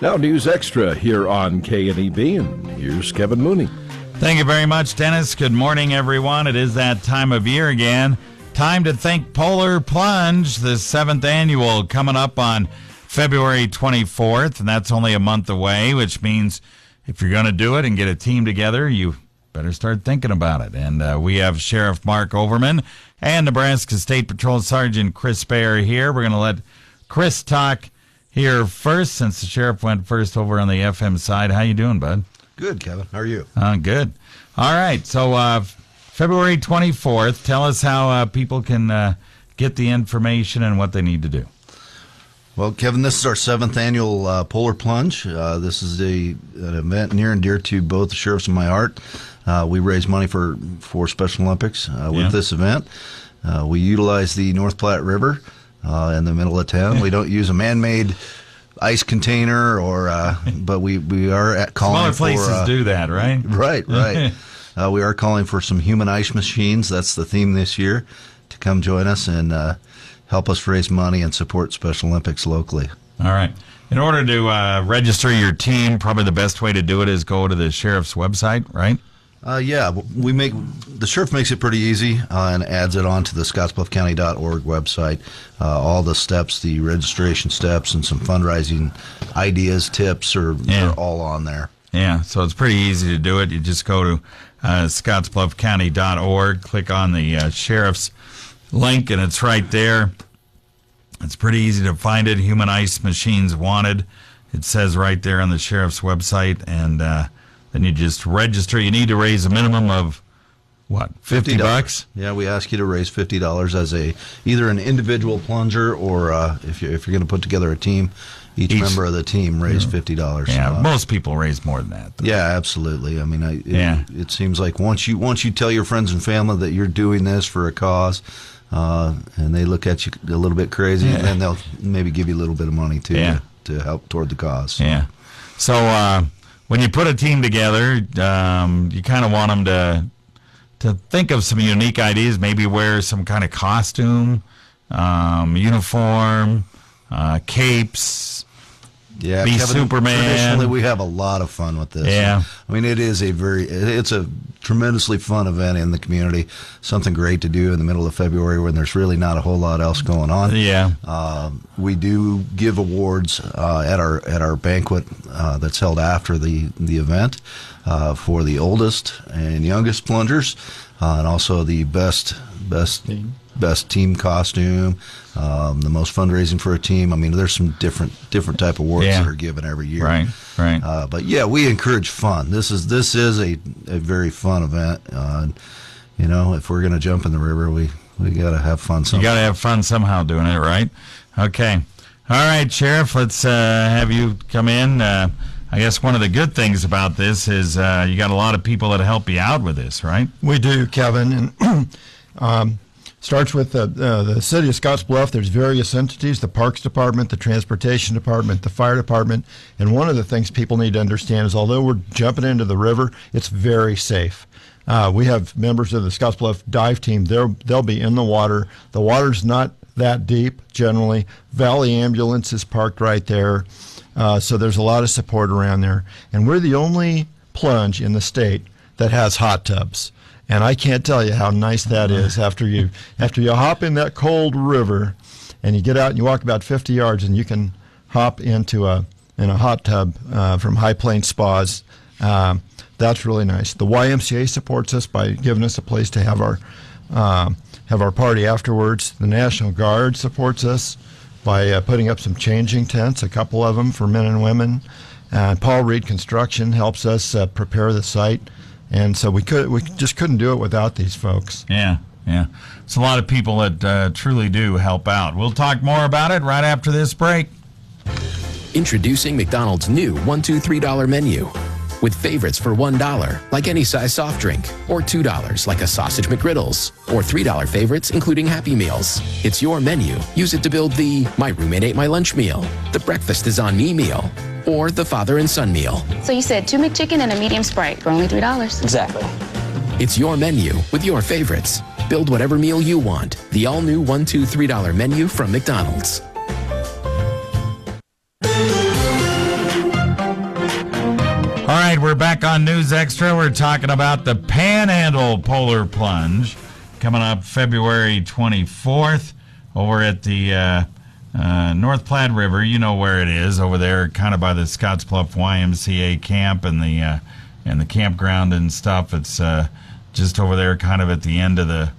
Now News Extra here on KNEB, and here's Kevin Mooney. Thank you very much, Dennis. Good morning, everyone. It is that time of year again. Time to think Polar Plunge, the 7th annual, coming up on February 24th, and that's only a month away, which means if you're going to do it and get a team together, you better start thinking about it. And we have Sheriff Mark Overman and Nebraska State Patrol Sergeant Chris Baer here. We're going to let Chris talk here first, since the sheriff went first over on the FM side. How you doing, bud? Good, Kevin. How are you? Good. All right. So February 24th, tell us how people can get the information and what they need to do. Well, Kevin, this is our 7th annual Polar Plunge. This is an event near and dear to both the sheriffs and my heart. We raise money for Special Olympics with this event. We utilize the North Platte River in the middle of town. We don't use a man-made ice container, but we are calling for... Smaller places do that, right? Right. We are calling for some human ice machines. That's the theme this year, to come join us and help us raise money and support Special Olympics locally. All right. In order to register your team, probably the best way to do it is go to the sheriff's website, right? The sheriff makes it pretty easy and adds it onto the scottsbluffcounty.org website. All the steps, the registration steps, and some fundraising ideas, tips are all on there. Yeah, so it's pretty easy to do it. You just go to scottsbluffcounty.org, click on the sheriff's link, and it's right there. It's pretty easy to find it. Human ice machines wanted. It says right there on the sheriff's website, and then you just register. You need to raise a minimum of, what, $50? Yeah, we ask you to raise $50 as either an individual plunger or if you're going to put together a team, each member of the team raise $50. Yeah, most people raise more than that, though. Yeah, absolutely. I mean, it seems like once you tell your friends and family that you're doing this for a cause, and they look at you a little bit crazy, and then they'll maybe give you a little bit of money too to help toward the cause. Yeah. So when you put a team together, you kind of want them to think of some unique ideas, maybe wear some kind of costume, uniform, capes, be Kevin, Superman. Traditionally, we have a lot of fun with this. Yeah. I mean, it's a tremendously fun event in the community, something great to do in the middle of February when there's really not a whole lot else going on. Yeah. We do give awards at our banquet that's held after the event for the oldest and youngest plungers, and also the best team costume, the most fundraising for a team. I mean, there's some different type of awards that are given every year. Right. But yeah, we encourage fun. This is a very fun event. If we're going to jump in the river, we got to have fun somehow. You got to have fun somehow doing it, right? Okay. All right, Sheriff, let's have you come in. I guess one of the good things about this is you got a lot of people that help you out with this, right? We do, Kevin. And starts with the city of Scottsbluff. There's various entities, the Parks Department, the Transportation Department, the Fire Department. And one of the things people need to understand is although we're jumping into the river, it's very safe. We have members of the Scottsbluff dive team. They'll be in the water. The water's not that deep, generally. Valley Ambulance is parked right there. So there's a lot of support around there. And we're the only plunge in the state that has hot tubs. And I can't tell you how nice that is after you hop in that cold river and you get out and you walk about 50 yards and you can hop in a hot tub from High Plains Spas. That's really nice. The YMCA supports us by giving us a place to have our party afterwards. The National Guard supports us by putting up some changing tents, a couple of them for men and women. Paul Reed Construction helps us prepare the site. And so we just couldn't do it without these folks. Yeah. It's a lot of people that truly do help out. We'll talk more about it right after this break. Introducing McDonald's new $1, $2, $3 menu. With favorites for $1, like any size soft drink, or $2, like a sausage McGriddles, or $3 favorites, including Happy Meals. It's your menu. Use it to build the My Roommate Ate My Lunch meal, the Breakfast is on Me meal, or the Father and Son meal. So you said 2 McChicken and a medium Sprite for only $3. Exactly. It's your menu with your favorites. Build whatever meal you want. The all-new $1, $2, $3 menu from McDonald's. we're back on News Extra. We're talking about the Panhandle Polar Plunge coming up February 24th over at the North Platte River. You know where it is, over there, kind of by the Scottsbluff YMCA camp and the campground and stuff. It's just over there, kind of at the end of the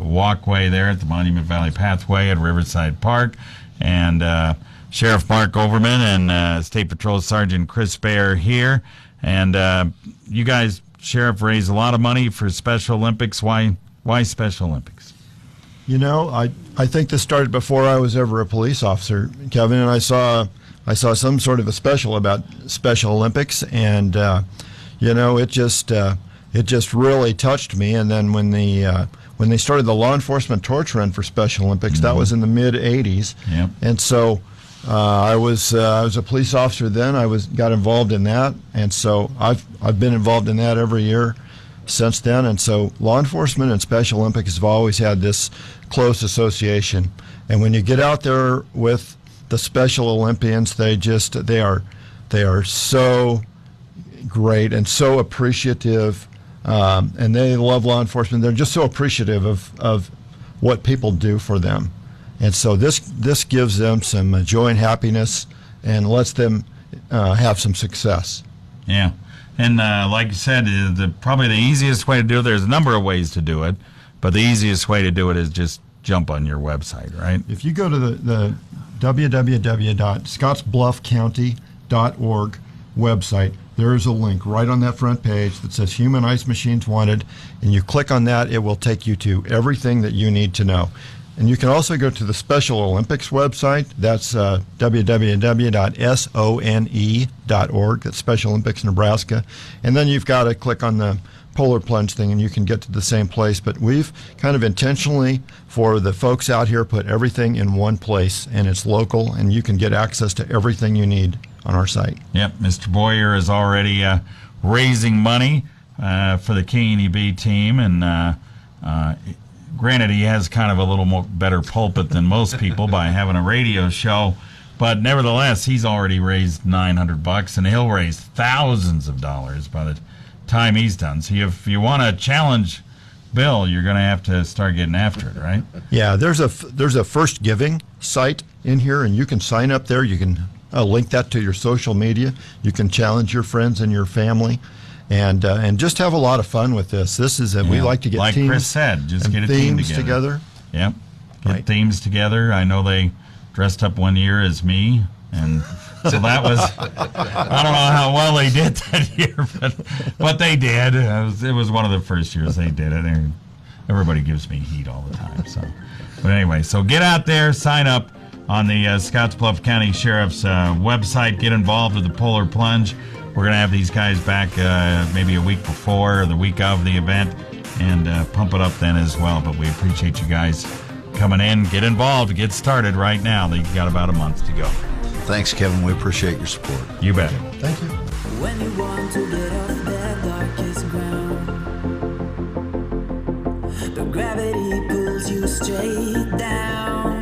walkway there at the Monument Valley Pathway at Riverside Park. And Sheriff Mark Overman and State Patrol Sergeant Chris Baer here. And you guys, Sheriff, raised a lot of money for Special Olympics. Why Special Olympics? You know, I think this started before I was ever a police officer, Kevin, and I saw some sort of a special about Special Olympics, and it just really touched me. And then when they started the law enforcement torch run for Special Olympics, that was in the mid '80s, yep. And so I was a police officer then. Got involved in that, and so I've been involved in that every year since then. And so law enforcement and Special Olympics have always had this close association. And when you get out there with the Special Olympians, they are so great and so appreciative, and they love law enforcement. They're just so appreciative of what people do for them. And so this gives them some joy and happiness and lets them have some success. Yeah. And like you said, probably the easiest way to do it, there's a number of ways to do it, but the easiest way to do it is just jump on your website, right? If you go to the www.scottsbluffcounty.org website, there is a link right on that front page that says Human Ice Machines Wanted, and you click on that, it will take you to everything that you need to know. And you can also go to the Special Olympics website. That's www.sone.org. That's Special Olympics Nebraska. And then you've got to click on the Polar Plunge thing, and you can get to the same place. But we've kind of intentionally, for the folks out here, put everything in one place, and it's local, and you can get access to everything you need on our site. Yep, Mr. Boyer is already raising money for the KNEB team, and granted, he has kind of a little more better pulpit than most people by having a radio show, but nevertheless, he's already raised $900, and he'll raise thousands of dollars by the time he's done. So if you want to challenge Bill, you're going to have to start getting after it, right? Yeah, there's a First Giving site in here, and you can sign up there. You can link that to your social media. You can challenge your friends and your family. And just have a lot of fun with this. This is we like to get like teams, Chris said, just get a team team together. Yep, get Right. teams together. I know they dressed up one year as me, and so that was I don't know how well they did that year, but they did. It was one of the first years they did it. And everybody gives me heat all the time. So, but anyway, so get out there, sign up on the Scottsbluff County Sheriff's website. Get involved with the Polar Plunge. We're going to have these guys back maybe a week before or the week of the event and pump it up then as well. But we appreciate you guys coming in. Get involved. Get started right now. You've got about a month to go. Thanks, Kevin. We appreciate your support. You bet. Thank you. When you want to get off that darkest ground, but gravity pulls you straight down.